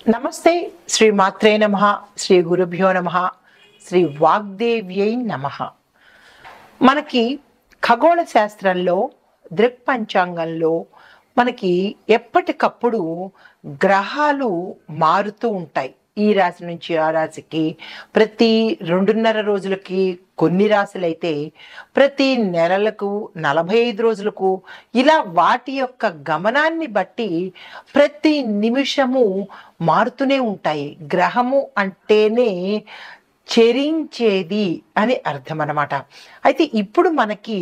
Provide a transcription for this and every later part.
నమస్తే శ్రీ మాత్రే నమః శ్రీ గురుభ్యో నమః శ్రీ వాగ్దేవ్యై నమః. మనకి ఖగోళ శాస్త్రంలో దృక్పంచాంగంలో మనకి ఎప్పటికప్పుడు గ్రహాలు మారుతూ ఉంటాయి. ఈ రాశి నుంచి ఆ రాశికి ప్రతి 2.5 రోజులకి కొన్ని రాశులైతే ప్రతి నెలలకు 45 రోజులకు ఇలా వాటి యొక్క గమనాన్ని బట్టి ప్రతి నిమిషము మారుతూనే ఉంటాయి. గ్రహము అంటేనే చెరించేది అని అర్థం అన్నమాట. అయితే ఇప్పుడు మనకి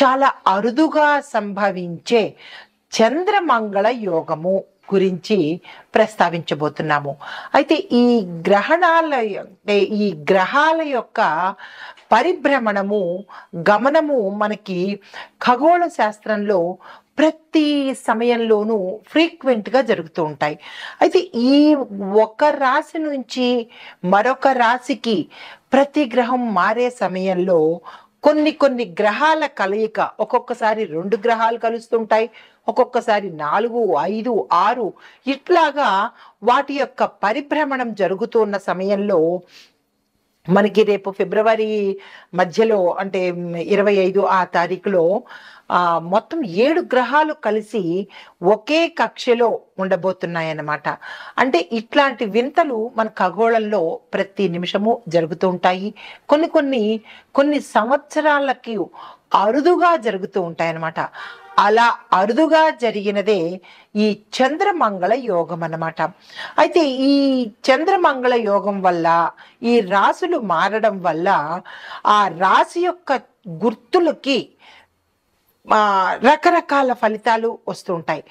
చాలా అరుదుగా సంభవించే చంద్రమంగళ యోగము గురించి ప్రస్తావించబోతున్నాము. అయితే ఈ గ్రహాల యొక్క పరిభ్రమణము గమనము మనకి ఖగోళ శాస్త్రంలో ప్రతి సమయంలోనూ ఫ్రీక్వెంట్గా జరుగుతూ ఉంటాయి. అయితే ఈ ఒక రాశి నుంచి మరొక రాశికి ప్రతి గ్రహం మారే సమయంలో కొన్ని గ్రహాల కలయిక, ఒక్కొక్కసారి 2 గ్రహాలు కలుస్తుంటాయి, ఒక్కొక్కసారి 4, 5, 6 ఇట్లాగా వాటి యొక్క పరిభ్రమణం జరుగుతున్న సమయంలో మనకి రేపు ఫిబ్రవరి మధ్యలో అంటే 25 ఆ తారీఖులో మొత్తం 7 గ్రహాలు కలిసి ఒకే కక్షలో ఉండబోతున్నాయన్నమాట. అంటే ఇట్లాంటి వింతలు మన ఖగోళంలో ప్రతి నిమిషము జరుగుతూ ఉంటాయి. కొన్ని సంవత్సరాలకి అరుదుగా జరుగుతూ ఉంటాయన్నమాట. అలా అరుదుగా జరిగినదే ఈ చంద్రమంగళ యోగం అన్నమాట. అయితే ఈ చంద్రమంగళ యోగం వల్ల ఈ రాశులు మారడం వల్ల ఆ రాశి యొక్క గుర్తులకి రకరకాల ఫలితాలు వస్తూ ఉంటాయి.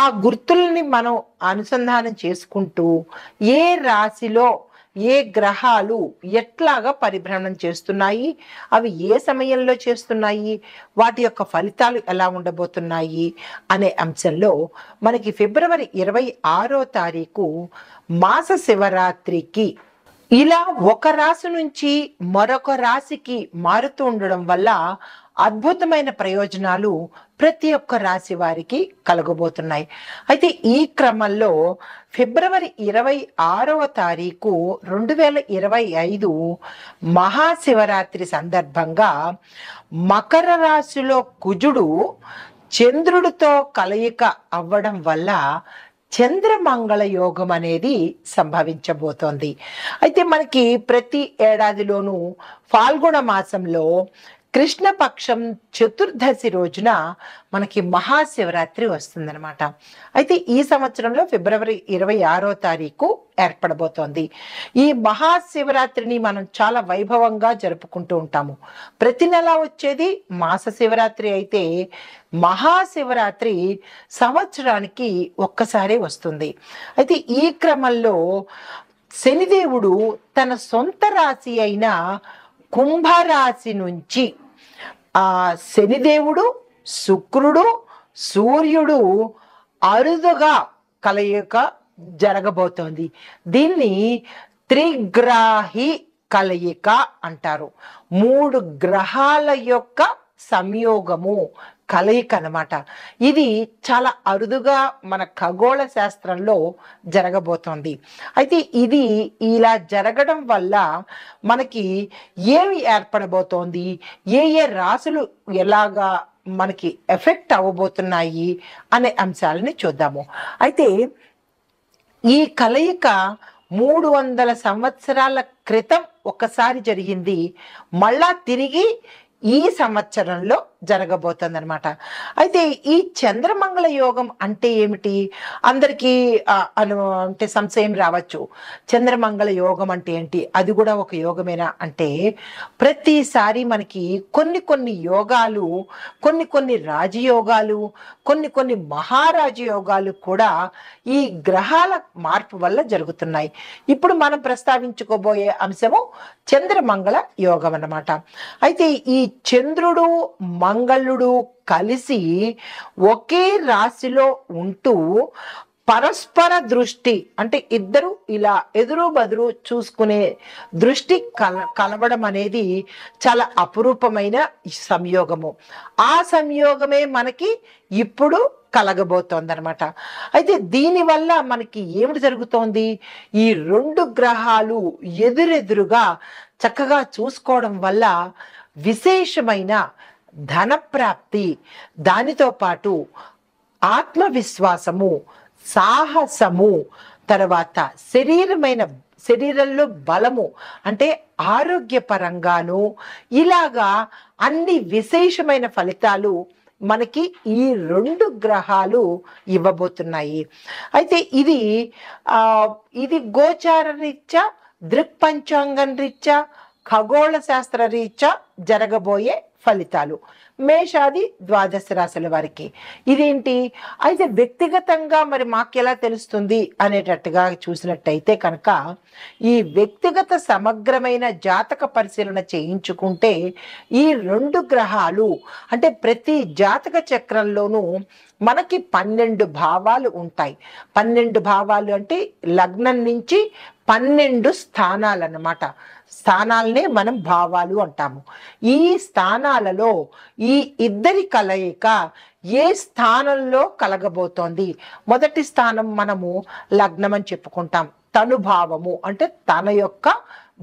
ఆ గుర్తుల్ని మనం అనుసంధానం చేసుకుంటూ ఏ రాశిలో ఏ గ్రహాలు ఎట్లాగా పరిభ్రమణం చేస్తున్నాయి, అవి ఏ సమయంలో చేస్తున్నాయి, వాటి యొక్క ఫలితాలు ఎలా ఉండబోతున్నాయి అనే అంశంలో మనకి ఫిబ్రవరి 26వ తారీఖు మాస శివరాత్రికి ఇలా ఒక రాశి నుంచి మరొక రాశికి మారుతూ ఉండడం వల్ల అద్భుతమైన ప్రయోజనాలు ప్రతి ఒక్క రాశి వారికి కలగబోతున్నాయి. అయితే ఈ క్రమంలో ఫిబ్రవరి 26వ తారీఖు 2025 మహాశివరాత్రి సందర్భంగా మకర రాశిలో కుజుడు చంద్రుడితో కలయిక అవ్వడం వల్ల చంద్రమంగళ యోగం అనేది సంభవించబోతోంది. అయితే మనకి ప్రతి ఏడాదిలోనూ ఫాల్గుణ మాసంలో కృష్ణపక్షం చతుర్దశి రోజున మనకి మహాశివరాత్రి వస్తుందన్నమాట. అయితే ఈ సంవత్సరంలో ఫిబ్రవరి 26వ తారీఖు ఏర్పడబోతోంది. ఈ మహాశివరాత్రిని మనం చాలా వైభవంగా జరుపుకుంటూ ఉంటాము. ప్రతి నెల వచ్చేది మాస శివరాత్రి అయితే మహాశివరాత్రి సంవత్సరానికి ఒక్కసారి వస్తుంది. అయితే ఈ క్రమంలో శనిదేవుడు తన సొంత రాశి అయిన కుంభరాశి నుంచి శనిదేవుడు, శుక్రుడు, సూర్యుడు అరుదుగా కలయిక జరగబోతోంది. దీన్ని త్రిగ్రాహి కలయిక అంటారు. 3 గ్రహాల యొక్క సంయోగము కలయిక అన్నమాట. ఇది చాలా అరుదుగా మన ఖగోళ శాస్త్రంలో జరగబోతోంది. అయితే ఇది ఇలా జరగడం వల్ల మనకి ఏమి ఏర్పడబోతోంది, ఏ రాశులు ఎలాగా మనకి ఎఫెక్ట్ అవ్వబోతున్నాయి అనే అంశాలని చూద్దాము. అయితే ఈ కలయిక 300 సంవత్సరాల క్రితం ఒకసారి జరిగింది, మళ్ళా తిరిగి ఈ సంవత్సరంలో జరగబోతుంది అనమాట. అయితే ఈ చంద్రమంగళ యోగం అంటే ఏమిటి? అందరికీ అంటే సంశయం రావచ్చు. చంద్రమంగళ యోగం అంటే ఏంటి, అది కూడా ఒక యోగమేనా అంటే, ప్రతిసారి మనకి కొన్ని యోగాలు, కొన్ని రాజయోగాలు, కొన్ని మహారాజయోగాలు కూడా ఈ గ్రహాల మార్పు వల్ల జరుగుతున్నాయి. ఇప్పుడు మనం ప్రస్తావించుకోబోయే అంశము చంద్రమంగళ యోగం అన్నమాట. అయితే ఈ చంద్రుడు మంగళుడు కలిసి ఒకే రాశిలో ఉంటూ పరస్పర దృష్టి అంటే ఇద్దరు ఇలా ఎదురు బదురు చూసుకునే దృష్టి కలవడం అనేది చాలా అపురూపమైన సంయోగము. ఆ సంయోగమే మనకి ఇప్పుడు కలగబోతోంది అనమాట. అయితే దీనివల్ల మనకి ఏమిటి జరుగుతోంది? ఈ రెండు గ్రహాలు ఎదురెదురుగా చక్కగా చూసుకోవడం వల్ల విశేషమైన ధనప్రాప్తి, దానితో పాటు ఆత్మవిశ్వాసము, సాహసము, తర్వాత శరీరంలో బలము, అంటే ఆరోగ్యపరంగాను ఇలాగా అన్ని విశేషమైన ఫలితాలు మనకి ఈ రెండు గ్రహాలు ఇవ్వబోతున్నాయి. అయితే ఇది గోచార రీత్యా, దృక్పంచాంగం రీత్యా, ఖగోళ శాస్త్ర రీత్యా జరగబోయే ఫలితాలు మేషాది ద్వాదశ రాశుల వారికి. ఇదేంటి అయితే వ్యక్తిగతంగా మరి మాకెలా తెలుస్తుంది అనేటట్టుగా చూసినట్టయితే కనుక, ఈ వ్యక్తిగత సమగ్రమైన జాతక పరిశీలన చేయించుకుంటే ఈ రెండు గ్రహాలు, అంటే ప్రతి జాతక చక్రంలోనూ మనకి 12 భావాలు ఉంటాయి. 12 భావాలు అంటే లగ్నం నుంచి 12 స్థానాలు అన్నమాట. స్థానాలనే మనం భావాలు అంటాము. ఈ స్థానాలలో ఈ ఇద్దరి కలయిక ఏ స్థానంలో కలగబోతోంది? మొదటి స్థానం మనము లగ్నం అని చెప్పుకుంటాం. తను భావము అంటే తన యొక్క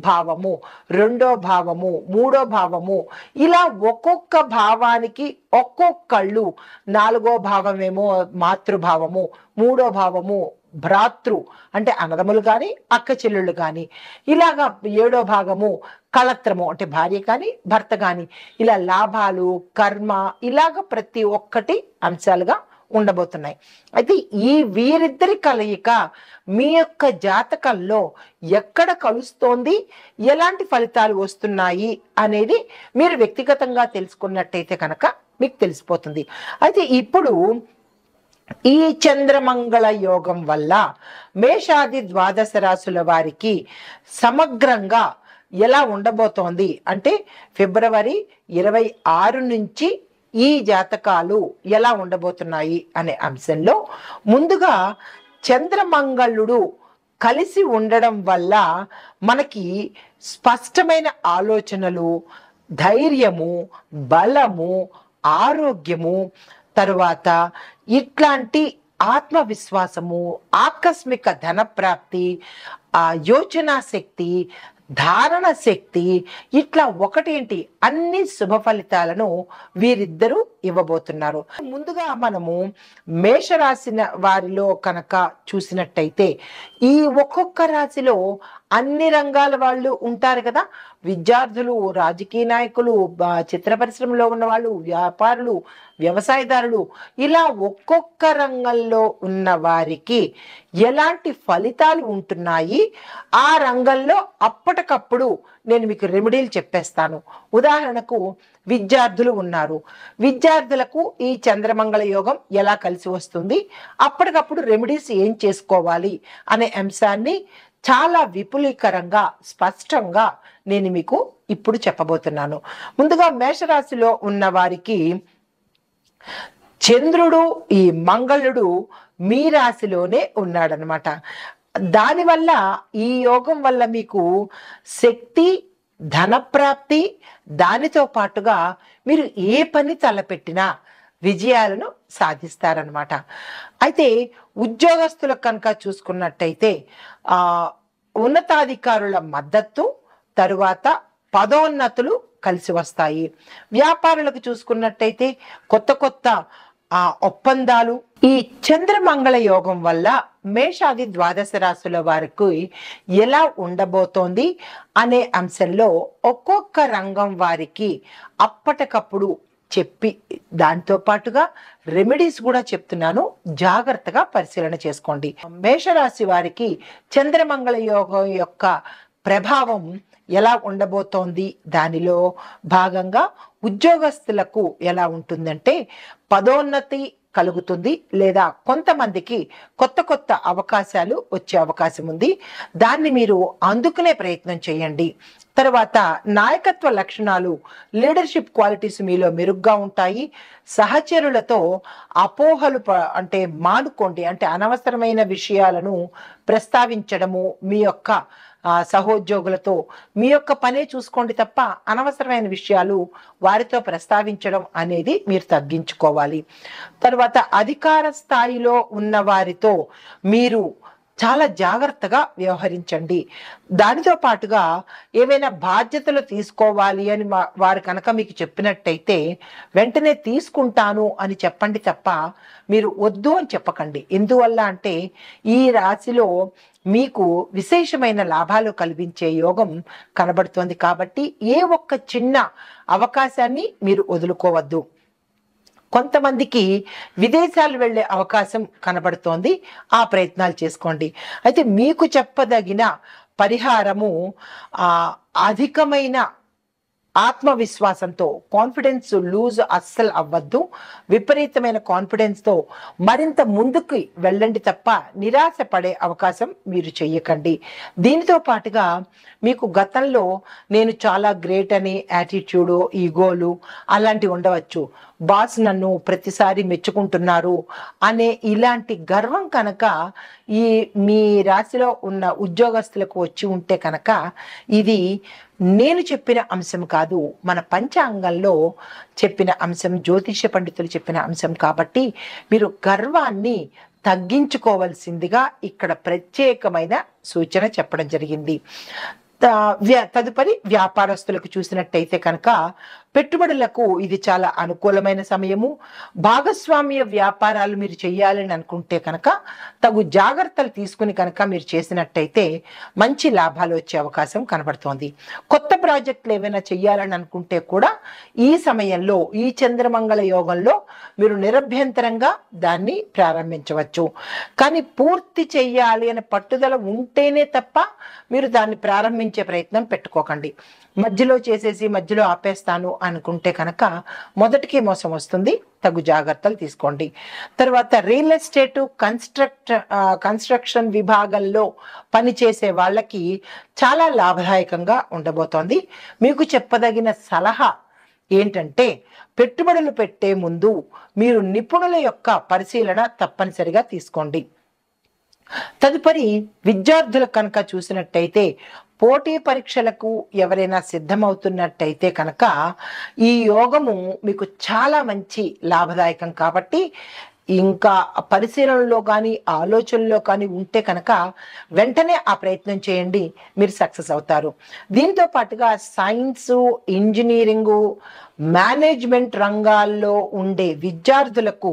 భావము, రెండో భావము, మూడో భావము, ఇలా ఒక్కొక్క భావానికి ఒక్కొక్కళ్ళు. నాలుగో భావమేమో మాతృభావము, మూడో భావము భ్రాతృ అంటే అన్నదమ్ములు కానీ అక్క చెల్లెళ్ళు కానీ, ఇలాగా ఏడో భాగము కళత్రము అంటే భార్య కానీ భర్త కానీ, ఇలా లాభాలు, కర్మ, ఇలాగ ప్రతి ఒక్కటి అంశాలుగా ఉండబోతున్నాయి. అయితే ఈ వీరిద్దరి కలయిక మీ యొక్క జాతకంలో ఎక్కడ కలుస్తోంది, ఎలాంటి ఫలితాలు వస్తున్నాయి అనేది మీరు వ్యక్తిగతంగా తెలుసుకున్నట్టయితే కనుక మీకు తెలిసిపోతుంది. అయితే ఇప్పుడు ఈ చంద్రమంగళ యోగం వల్ల మేషాది ద్వాదశ రాశుల వారికి సమగ్రంగా ఎలా ఉండబోతోంది అంటే, ఫిబ్రవరి 26 నుంచి ఈ జాతకాలు ఎలా ఉండబోతున్నాయి అనే అంశంలో ముందుగా చంద్రమంగళుడు కలిసి ఉండడం వల్ల మనకి స్పష్టమైన ఆలోచనలు, ధైర్యము, బలము, ఆరోగ్యము, తరువాత ఇట్లాంటి ఆత్మవిశ్వాసము, ఆకస్మిక ధనప్రాప్తి, యోచనా శక్తి, ధారణ శక్తి, ఇట్లా ఒకటేంటి అన్ని శుభ ఫలితాలను వీరిద్దరూ ఇవ్వబోతున్నారు. ముందుగా మనము మేషరాశి వారిలో కనుక చూసినట్టయితే, ఈ ఒక్కొక్క రాశిలో అన్ని రంగాల వాళ్ళు ఉంటారు కదా. విద్యార్థులు, రాజకీయ నాయకులు, చిత్ర పరిశ్రమలో ఉన్న వాళ్ళు, వ్యాపారులు, వ్యవసాయదారులు, ఇలా ఒక్కొక్క రంగంలో ఉన్న వారికి ఎలాంటి ఫలితాలు ఉంటున్నాయి, ఆ రంగంలో అప్పటికప్పుడు నేను మీకు రెమెడీలు చెప్పేస్తాను. ఉదాహరణకు విద్యార్థులు ఉన్నారు, విద్యార్థులకు ఈ చంద్రమంగళ యోగం ఎలా కలిసి వస్తుంది, అప్పటికప్పుడు రెమెడీస్ ఏం చేసుకోవాలి అనే అంశాన్ని చాలా విపులీకరంగా స్పష్టంగా నేను మీకు ఇప్పుడు చెప్పబోతున్నాను. ముందుగా మేషరాశిలో ఉన్న వారికి చంద్రుడు, ఈ మంగళుడు మీ రాశిలోనే ఉన్నాడనమాట. దానివల్ల ఈ యోగం వల్ల మీకు శక్తి, ధనప్రాప్తి, దానితో పాటుగా మీరు ఏ పని తలపెట్టినా విజయాలను సాధిస్తారనమాట. అయితే ఉద్యోగస్తులకు కనుక చూసుకున్నట్టయితే ఉన్నతాధికారుల మద్దతు, తరువాత పదోన్నతులు కలిసి వస్తాయి. వ్యాపారులకు చూసుకున్నట్టయితే కొత్త కొత్త ఒప్పందాలు. ఈ చంద్రమంగళ యోగం వల్ల మేషాది ద్వాదశ రాశుల వారికి ఎలా ఉండబోతోంది అనే అంశంలో ఒక్కొక్క రంగం వారికి అప్పటికప్పుడు చెప్పి, దాంతో పాటుగా రెమెడీస్ కూడా చెప్తున్నాను, జాగ్రత్తగా పరిశీలన చేసుకోండి. మేషరాశి వారికి చంద్రమంగళ యోగం యొక్క ప్రభావం ఎలా ఉండబోతోంది, దానిలో భాగంగా ఉద్యోగస్తులకు ఎలా ఉంటుందంటే, పదోన్నతి కలుగుతుంది, లేదా కొంతమందికి కొత్త కొత్త అవకాశాలు వచ్చే అవకాశం ఉంది. దాన్ని మీరు అందుకునే ప్రయత్నం చేయండి. తర్వాత నాయకత్వ లక్షణాలు, లీడర్షిప్ క్వాలిటీస్ మీలో మెరుగ్గా ఉంటాయి. సహచరులతో అపోహలు అంటే మానుకోండి. అంటే అనవసరమైన విషయాలను ప్రస్తావించడము, మీ యొక్క సహోద్యోగులతో మీ యొక్క పనే చూసుకోండి తప్ప అనవసరమైన విషయాలు వారితో ప్రస్తావించడం అనేది మీరు తగ్గించుకోవాలి. తర్వాత అధికార స్థాయిలో ఉన్న వారితో మీరు చాలా జాగ్రత్తగా వ్యవహరించండి. దానితో పాటుగా ఏవైనా బాధ్యతలు తీసుకోవాలి అని వారు కనుక మీకు చెప్పినట్టయితే వెంటనే తీసుకుంటాను అని చెప్పండి తప్ప మీరు వద్దు అని చెప్పకండి. ఎందువల్ల అంటే ఈ రాశిలో మీకు విశేషమైన లాభాలు కల్పించే యోగం కనబడుతోంది కాబట్టి ఏ ఒక్క చిన్న అవకాశాన్ని మీరు వదులుకోవద్దు. కొంతమందికి విదేశాలు వెళ్ళే అవకాశం కనబడుతోంది, ఆ ప్రయత్నాలు చేసుకోండి. అయితే మీకు చెప్పదగిన పరిహారము అధికమైన ఆత్మవిశ్వాసంతో, కాన్ఫిడెన్స్ లూజ్ అస్సలు అవ్వద్దు. విపరీతమైన కాన్ఫిడెన్స్తో మరింత ముందుకు వెళ్ళండి తప్ప నిరాశ పడే అవకాశం మీరు చెయ్యకండి. దీనితో పాటుగా మీకు గతంలో నేను చాలా గ్రేట్ అని యాటిట్యూడు, ఈగోలు అలాంటివి ఉండవచ్చు. బాస్ నన్ను ప్రతిసారి మెచ్చుకుంటున్నారు అనే ఇలాంటి గర్వం కనుక ఈ మీ రాశిలో ఉన్న ఉద్యోగస్తులకు వచ్చి ఉంటే కనుక ఇది నేను చెప్పిన అంశం కాదు, మన పంచాంగంలో చెప్పిన అంశం, జ్యోతిష్య పండితులు చెప్పిన అంశం కాబట్టి మీరు గర్వాన్ని తగ్గించుకోవాల్సిందిగా ఇక్కడ ప్రత్యేకమైన సూచన చెప్పడం జరిగింది. తదుపరి వ్యాపారస్తులకు చూసినట్టయితే కనుక పెట్టుబడులకు ఇది చాలా అనుకూలమైన సమయము. భాగస్వామ్య వ్యాపారాలు మీరు చేయాలని అనుకుంటే కనుక తగు జాగ్రత్తలు తీసుకుని కనుక మీరు చేసినట్టయితే మంచి లాభాలు వచ్చే అవకాశం కనబడుతోంది. కొత్త ప్రాజెక్టులు ఏవైనా చేయాలని అనుకుంటే కూడా ఈ సమయంలో, ఈ చంద్రమంగళ యోగంలో మీరు నిరభ్యంతరంగా దాన్ని ప్రారంభించవచ్చు. కానీ పూర్తి చెయ్యాలి అనే పట్టుదల ఉంటేనే తప్ప మీరు దాన్ని ప్రారంభించే ప్రయత్నం పెట్టుకోకండి. మధ్యలో చేసేసి మధ్యలో ఆపేస్తాను అనుకుంటే కనుక మొదటికి మోసం వస్తుంది. తగు జాగ్రత్తలు తీసుకోండి. తర్వాత రియల్ ఎస్టేట్, కన్స్ట్రక్షన్ విభాగంలో పనిచేసే వాళ్ళకి చాలా లాభదాయకంగా ఉండబోతోంది. మీకు చెప్పదగిన సలహా ఏంటంటే పెట్టుబడులు పెట్టే ముందు మీరు నిపుణుల యొక్క పరిశీలన తప్పనిసరిగా తీసుకోండి. తదుపరి విద్యార్థులు కనుక చూసినట్టయితే పోటీ పరీక్షలకు ఎవరైనా సిద్ధమవుతున్నట్టయితే కనుక ఈ యోగము మీకు చాలా మంచి లాభదాయకం కాబట్టి ఇంకా పరిశీలనలో కానీ ఆలోచనలో కానీ ఉంటే కనుక వెంటనే ఆ ప్రయత్నం చేయండి, మీరు సక్సెస్ అవుతారు. దీంతో పాటుగా సైన్సు, ఇంజనీరింగు, మేనేజ్మెంట్ రంగాల్లో ఉండే విద్యార్థులకు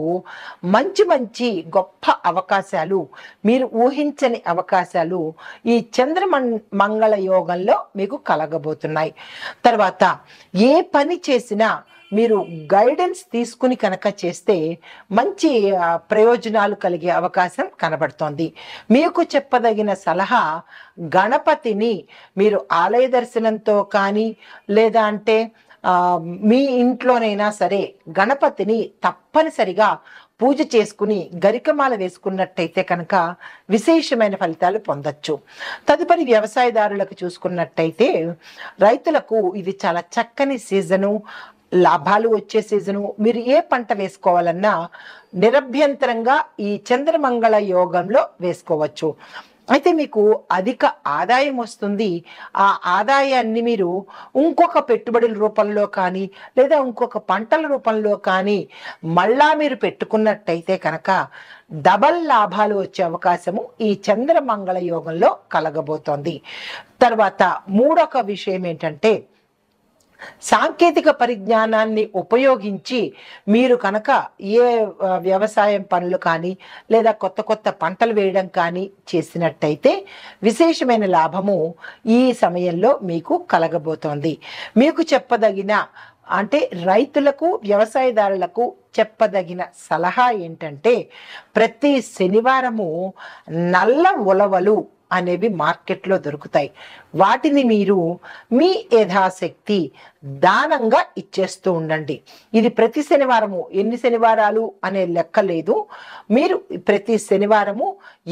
మంచి మంచి గొప్ప అవకాశాలు, మీరు ఊహించని అవకాశాలు ఈ చంద్రమంగళ యోగంలో మీకు కలగబోతున్నాయి. తర్వాత ఏ పని చేసినా మీరు గైడెన్స్ తీసుకుని కనుక చేస్తే మంచి ప్రయోజనాలు కలిగే అవకాశం కనబడుతోంది. మీకు చెప్పదగిన సలహా గణపతిని మీరు ఆలయ దర్శనంతో కానీ లేదా అంటే మీ ఇంట్లోనైనా సరే గణపతిని తప్పనిసరిగా పూజ చేసుకుని గరికమాల వేసుకున్నట్టయితే కనుక విశేషమైన ఫలితాలు పొందొచ్చు. తదుపరి వ్యవసాయదారులకు చూసుకున్నట్టయితే రైతులకు ఇది చాలా చక్కని సీజను, లాభాలు వచ్చే సీజను. మీరు ఏ పంట వేసుకోవాలన్నా నిరభ్యంతరంగా ఈ చంద్రమంగళ యోగంలో వేసుకోవచ్చు. అయితే మీకు అధిక ఆదాయం వస్తుంది. ఆ ఆదాయాన్ని మీరు ఇంకొక పెట్టుబడుల రూపంలో కానీ లేదా ఇంకొక పంటల రూపంలో కానీ మళ్ళా మీరు పెట్టుకున్నట్టయితే కనుక డబల్ లాభాలు వచ్చే అవకాశము ఈ చంద్రమంగళ యోగంలో కలగబోతోంది. తర్వాత మూడొక విషయం ఏంటంటే సాంకేతిక పరిజ్ఞానాన్ని ఉపయోగించి మీరు కనుక ఏ వ్యవసాయం పనులు కానీ లేదా కొత్త కొత్త పంటలు వేయడం కానీ చేసినట్టయితే విశేషమైన లాభము ఈ సమయంలో మీకు కలగబోతోంది. మీకు చెప్పదగిన అంటే రైతులకు, వ్యవసాయదారులకు చెప్పదగిన సలహా ఏంటంటే ప్రతి శనివారము నల్ల ఉలవలు అనేవి మార్కెట్లో దొరుకుతాయి. వాటిని మీరు మీ యథాశక్తి దానంగా ఇచ్చేస్తూ ఉండండి. ఇది ప్రతి శనివారము, ఎన్ని శనివారాలు అనే లెక్క లేదు, మీరు ప్రతి శనివారము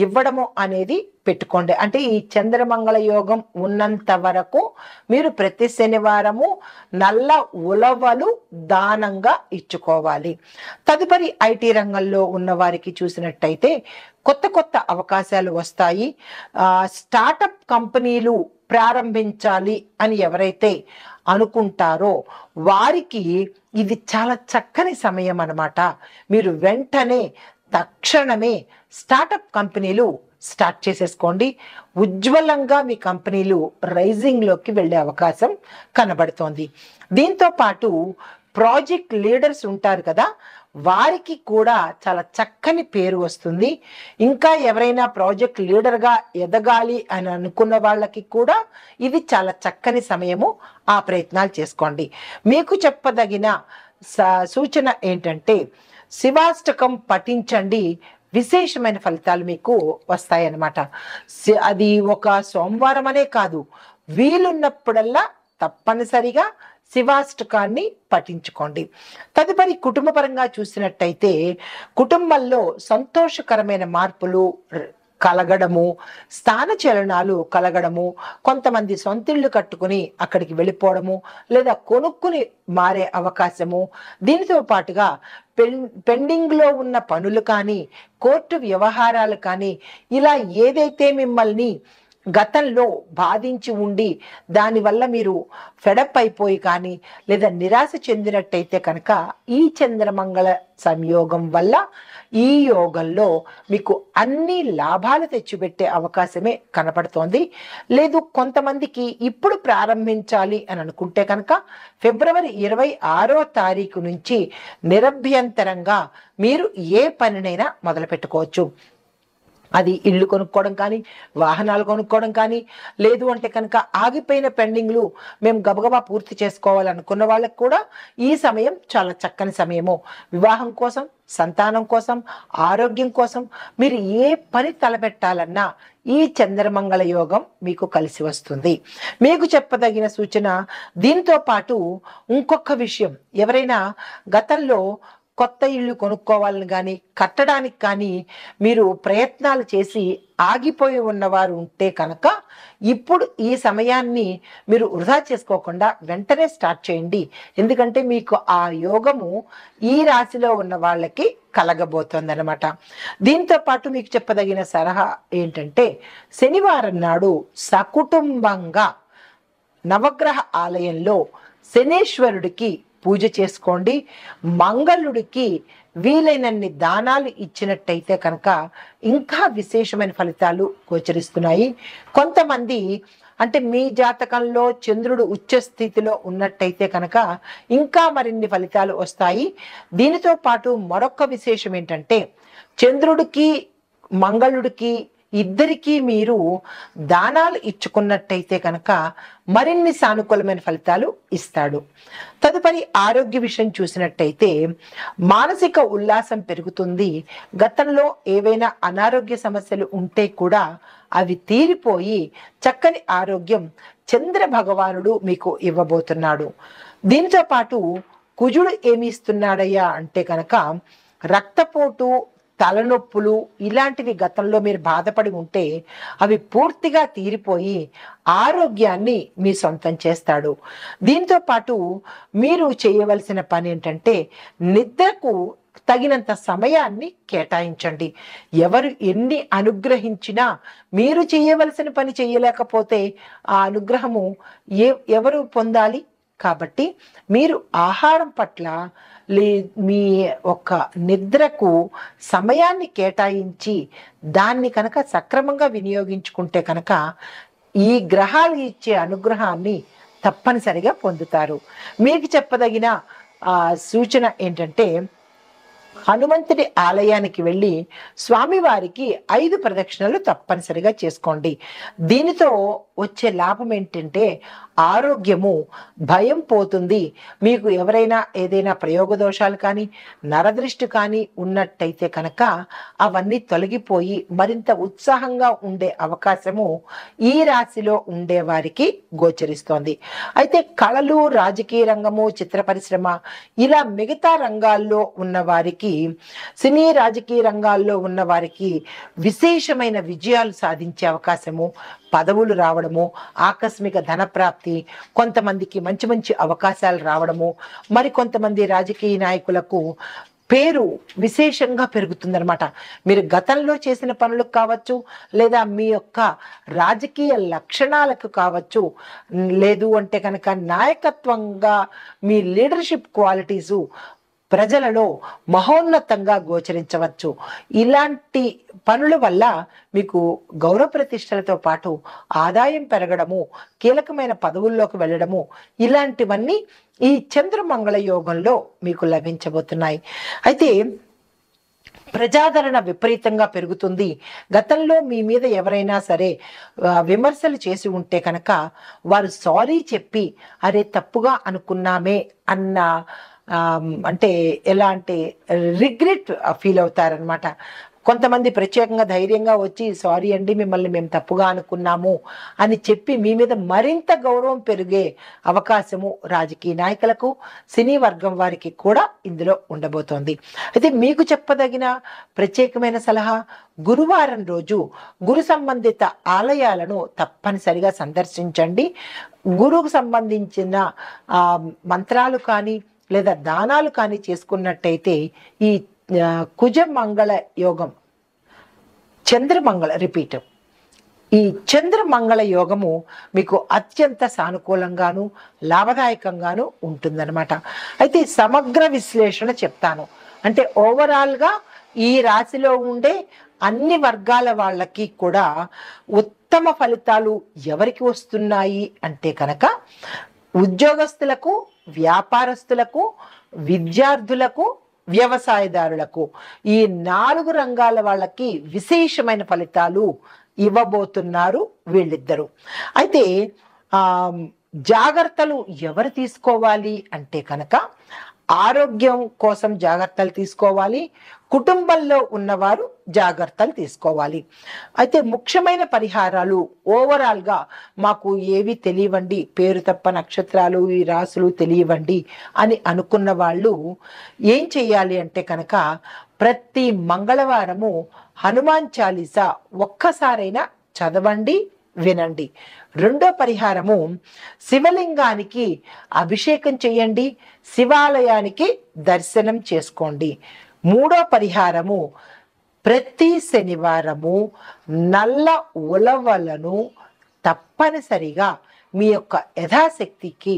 ఇవ్వడము అనేది పెట్టుకోండి. అంటే ఈ చంద్రమంగళ యోగం ఉన్నంత వరకు మీరు ప్రతి శనివారము నల్ల ఉలవలు దానంగా ఇచ్చుకోవాలి. తదుపరి ఐటీ రంగంలో ఉన్న వారికి చూసినట్టయితే కొత్త కొత్త అవకాశాలు వస్తాయి. స్టార్టప్ కంపెనీలు ప్రారంభించాలి అని ఎవరైతే అనుకుంటారో వారికి ఇది చాలా చక్కని సమయం అన్నమాట. మీరు వెంటనే తక్షణమే స్టార్టప్ కంపెనీలు స్టార్ట్ చేసేసుకోండి. ఉజ్వలంగా మీ కంపెనీలు రైజింగ్లోకి వెళ్ళే అవకాశం కనబడుతోంది. దీంతో పాటు ప్రాజెక్ట్ లీడర్స్ ఉంటారు కదా, వారికి కూడా చాలా చక్కని పేరు వస్తుంది. ఇంకా ఎవరైనా ప్రాజెక్ట్ లీడర్గా ఎదగాలి అని అనుకున్న వాళ్ళకి కూడా ఇది చాలా చక్కని సమయము. ఆ ప్రయత్నాలు చేసుకోండి. మీకు చెప్పదగిన సూచన ఏంటంటే శివాష్టకం పఠించండి, విశేషమైన ఫలితాలు మీకు వస్తాయన్నమాట. అది ఒక సోమవారం అనే కాదు, వీలున్నప్పుడల్లా తప్పనిసరిగా శివాష్టకాన్ని పఠించుకోండి. తదుపరి కుటుంబ పరంగా చూసినట్టయితే కుటుంబంలో సంతోషకరమైన మార్పులు కలగడము, స్థాన చలనాలు కలగడము, కొంతమంది సొంతిళ్ళు కట్టుకుని అక్కడికి వెళ్ళిపోవడము లేదా కొనుక్కుని మారే అవకాశము, దీనితో పాటుగా పెండింగ్లో ఉన్న పనులు కానీ కోర్టు వ్యవహారాలు కానీ ఇలా ఏదైతే మిమ్మల్ని గతంలో బాధించి ఉండి దానివల్ల మీరు ఫెడప్ అయిపోయి కానీ లేదా నిరాశ చెందినట్టయితే కనుక ఈ చంద్రమంగళ సంయోగం వల్ల ఈ యోగంలో మీకు అన్ని లాభాలు తెచ్చిపెట్టే అవకాశమే కనపడుతోంది. లేదు కొంతమందికి ఇప్పుడు ప్రారంభించాలి అని అనుకుంటే కనుక ఫిబ్రవరి 26వ తారీఖు నుంచి నిరభ్యంతరంగా మీరు ఏ పనినైనా మొదలు పెట్టుకోవచ్చు. అది ఇల్లు కొనుక్కోవడం కానీ, వాహనాలు కొనుక్కోవడం కానీ, లేదు అంటే కనుక ఆగిపోయిన పెండింగ్లు మేము గబగబా పూర్తి చేసుకోవాలనుకున్న వాళ్ళకి కూడా ఈ సమయం చాలా చక్కని సమయము. వివాహం కోసం, సంతానం కోసం, ఆరోగ్యం కోసం మీరు ఏ పని తలపెట్టాలన్నా ఈ చంద్రమంగళ యోగం మీకు కలిసి వస్తుంది. మీకు చెప్పదగిన సూచన దీంతో పాటు ఇంకొక విషయం, ఎవరైనా గతంలో కొత్త ఇల్లు కొనుక్కోవాలని కానీ కట్టడానికి కానీ మీరు ప్రయత్నాలు చేసి ఆగిపోయి ఉన్నవారు ఉంటే కనుక ఇప్పుడు ఈ సమయాన్ని మీరు వృధా చేసుకోకుండా వెంటనే స్టార్ట్ చేయండి. ఎందుకంటే మీకు ఆ యోగము ఈ రాశిలో ఉన్న వాళ్ళకి కలగబోతోంది అనమాట. దీంతో పాటు మీకు చెప్పదగిన సలహా ఏంటంటే శనివారం నాడు సకుటుంబంగా నవగ్రహ ఆలయంలో శనేశ్వరుడికి పూజ చేసుకోండి. మంగళుడికి వీలైనన్ని దానాలు ఇచ్చినట్టయితే కనుక ఇంకా విశేషమైన ఫలితాలు గోచరిస్తున్నాయి. కొంతమంది అంటే మీ జాతకంలో చంద్రుడు ఉచ్చ స్థితిలో ఉన్నట్టయితే కనుక ఇంకా మరిన్ని ఫలితాలు వస్తాయి. దీనితో పాటు మరొక విశేషం ఏంటంటే చంద్రుడికి మంగళుడికి ఇద్దరికీ మీరు దానాలు ఇచ్చుకున్నట్టయితే కనుక మరిన్ని సానుకూలమైన ఫలితాలు ఇస్తాడు. తదుపరి ఆరోగ్య విషయం చూసినట్టయితే మానసిక ఉల్లాసం పెరుగుతుంది. గతంలో ఏవైనా అనారోగ్య సమస్యలు ఉంటే కూడా అవి తీరిపోయి చక్కని ఆరోగ్యం చంద్ర భగవానుడు మీకు ఇవ్వబోతున్నాడు. దీంతో పాటు కుజుడు ఏమి ఇస్తున్నాడయ్యా అంటే కనుక రక్తపోటు, తలనొప్పులు ఇలాంటివి గతంలో మీరు బాధపడి ఉంటే అవి పూర్తిగా తీరిపోయి ఆరోగ్యాన్ని మీ సొంతం చేస్తాడు. దీంతో పాటు మీరు చేయవలసిన పని ఏంటంటే నిద్రకు తగినంత సమయాన్ని కేటాయించండి. ఎవరు ఎన్ని అనుగ్రహించినా మీరు చేయవలసిన పని చేయలేకపోతే ఆ అనుగ్రహము ఎవరు పొందాలి? కాబట్టి మీరు ఆహారం పట్ల మీ ఒక నిద్రకు సమయాన్ని కేటాయించి దాన్ని కనుక సక్రమంగా వినియోగించుకుంటే కనుక ఈ గ్రహాలు ఇచ్చే అనుగ్రహాన్ని తప్పనిసరిగా పొందుతారు. మీకు చెప్పదగిన సూచన ఏంటంటే హనుమంతుడి ఆలయానికి వెళ్ళి స్వామివారికి 5 ప్రదక్షిణలు తప్పనిసరిగా చేసుకోండి. దీనితో వచ్చే లాభం ఏంటంటే ఆరోగ్యము, భయం పోతుంది. మీకు ఎవరైనా ఏదైనా ప్రయోగ దోషాలు కానీ, నరదృష్టి కానీ ఉన్నట్టయితే కనుక అవన్నీ తొలగిపోయి మరింత ఉత్సాహంగా ఉండే అవకాశము ఈ రాశిలో ఉండే వారికి గోచరిస్తోంది. అయితే కళలు, రాజకీయ రంగము, చిత్ర పరిశ్రమ ఇలా మిగతా రంగాల్లో ఉన్న వారికి, సినీ రాజకీయ రంగాల్లో ఉన్న వారికి విశేషమైన విజయాలు సాధించే అవకాశము, పదవులు రావడము, ఆకస్మిక ధన ప్రాప్తి, కొంతమందికి మంచి మంచి అవకాశాలు రావడము, మరి కొంతమంది రాజకీయ నాయకులకు పేరు విశేషంగా పెరుగుతుందన్నమాట. మీరు గతంలో చేసిన పనులకు కావచ్చు, లేదా మీ యొక్క రాజకీయ లక్షణాలకు కావచ్చు, లేదు అంటే కనుక నాయకత్వంగా మీ లీడర్షిప్ క్వాలిటీసు ప్రజలలో మహోన్నతంగా గోచరించవచ్చు. ఇలాంటి పనుల వల్ల మీకు గౌరవ ప్రతిష్టలతో పాటు ఆదాయం పెరగడము, కీలకమైన పదవుల్లోకి వెళ్ళడము, ఇలాంటివన్నీ ఈ చంద్రమంగళ యోగంలో మీకు లభించబోతున్నాయి. అయితే ప్రజాదరణ విపరీతంగా పెరుగుతుంది. గతంలో మీ మీద ఎవరైనా సరే విమర్శలు చేసి ఉంటే కనుక వారు సారీ చెప్పి అరే తప్పుగా అనుకున్నామే అన్న అంటే ఎలా అంటే రిగ్రెట్ ఫీల్ అవుతారనమాట. కొంతమంది ప్రత్యేకంగా ధైర్యంగా వచ్చి సారీ అండి, మిమ్మల్ని మేము తప్పుగా అనుకున్నాము అని చెప్పి మీ మీద మరింత గౌరవం పెరిగే అవకాశము రాజకీయ నాయకులకు, సినీ వర్గం వారికి కూడా ఇందులో ఉండబోతోంది. అయితే మీకు చెప్పదగిన ప్రత్యేకమైన సలహా, గురువారం రోజు గురు సంబంధిత ఆలయాలను తప్పనిసరిగా సందర్శించండి. గురువుకు సంబంధించిన మంత్రాలు కానీ లేదా దానాలు కానీ చేసుకున్నట్టయితే ఈ కుజమంగళ యోగం, చంద్రమంగళ ఈ చంద్రమంగళ యోగము మీకు అత్యంత సానుకూలంగాను లాభదాయకంగాను ఉంటుందన్నమాట. అయితే సమగ్ర విశ్లేషణ చెప్తాను. అంటే ఓవరాల్గా ఈ రాశిలో ఉండే అన్ని వర్గాల వాళ్ళకి కూడా ఉత్తమ ఫలితాలు ఎవరికి వస్తున్నాయి అంటే కనుక ఉద్యోగస్తులకు, వ్యాపారస్తులకు, విద్యార్థులకు, వ్యవసాయదారులకు, ఈ 4 రంగాల వాళ్ళకి విశేషమైన ఫలితాలు ఇవ్వబోతున్నారు వీళ్ళిద్దరూ. అయితే జాగ్రత్తలు ఎవరు తీసుకోవాలి అంటే కనుక ఆరోగ్యం కోసం జాగ్రత్తలు తీసుకోవాలి, కుటుంబంలో ఉన్నవారు జాగ్రత్తలు తీసుకోవాలి. అయితే ముఖ్యమైన పరిహారాలు ఓవరాల్గా మాకు ఏవి తెలియవండి, పేరు తప్ప నక్షత్రాలు ఈ రాసులు తెలియవండి అని అనుకున్న వాళ్ళు ఏం చెయ్యాలి అంటే కనుక ప్రతి మంగళవారము హనుమాన్ చాలీసా ఒక్కసారైనా చదవండి, వినండి. రెండో పరిహారము శివలింగానికి అభిషేకం చేయండి, శివాలయానికి దర్శనం చేసుకోండి. మూడో పరిహారము ప్రతి శనివారము నల్ల ఉలవలను తప్పనిసరిగా మీ యొక్క యథాశక్తికి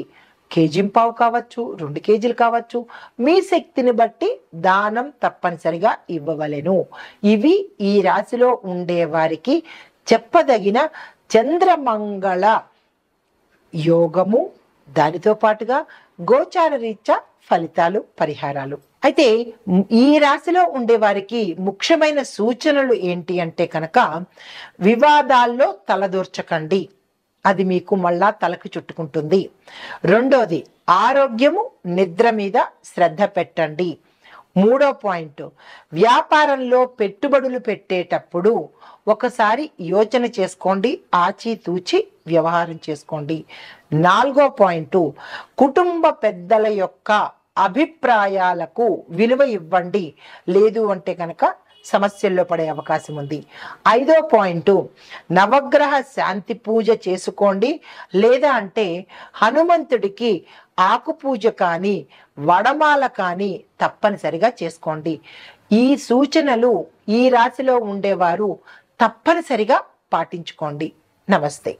కేజీంపావు కావచ్చు, 2 కేజీలు కావచ్చు, మీ శక్తిని బట్టి దానం తప్పనిసరిగా ఇవ్వవలెను. ఇవి ఈ రాశిలో ఉండే వారికి చెప్పదగిన చంద్రమంగళ యోగము, దానితో పాటుగా గోచార రీత్యా ఫలితాలు, పరిహారాలు. అయితే ఈ రాశిలో ఉండే వారికి ముఖ్యమైన సూచనలు ఏంటి అంటే కనుక వివాదాల్లో తలదూర్చకండి, అది మీకు మళ్ళా తలకు చుట్టుకుంటుంది. రెండోది ఆరోగ్యము, నిద్ర మీద శ్రద్ధ పెట్టండి. మూడో పాయింట్ వ్యాపారంలో పెట్టుబడులు పెట్టేటప్పుడు ఒకసారి యోచన చేసుకోండి, ఆచితూచి వ్యవహారం చేసుకోండి. నాలుగో పాయింట్ కుటుంబ పెద్దల యొక్క అభిప్రాయాలకు విలువ ఇవ్వండి, లేదు అంటే కనుక సమస్యల్లో పడే అవకాశం ఉంది. ఐదో పాయింట్ నవగ్రహ శాంతి పూజ చేసుకోండి, లేదా అంటే హనుమంతుడికి ఆకు పూజ కానీ వడమాల కానీ తప్పనిసరిగా చేసుకోండి. ఈ సూచనలు ఈ రాశిలో ఉండేవారు తప్పనిసరిగా పాటించుకోండి. నమస్తే.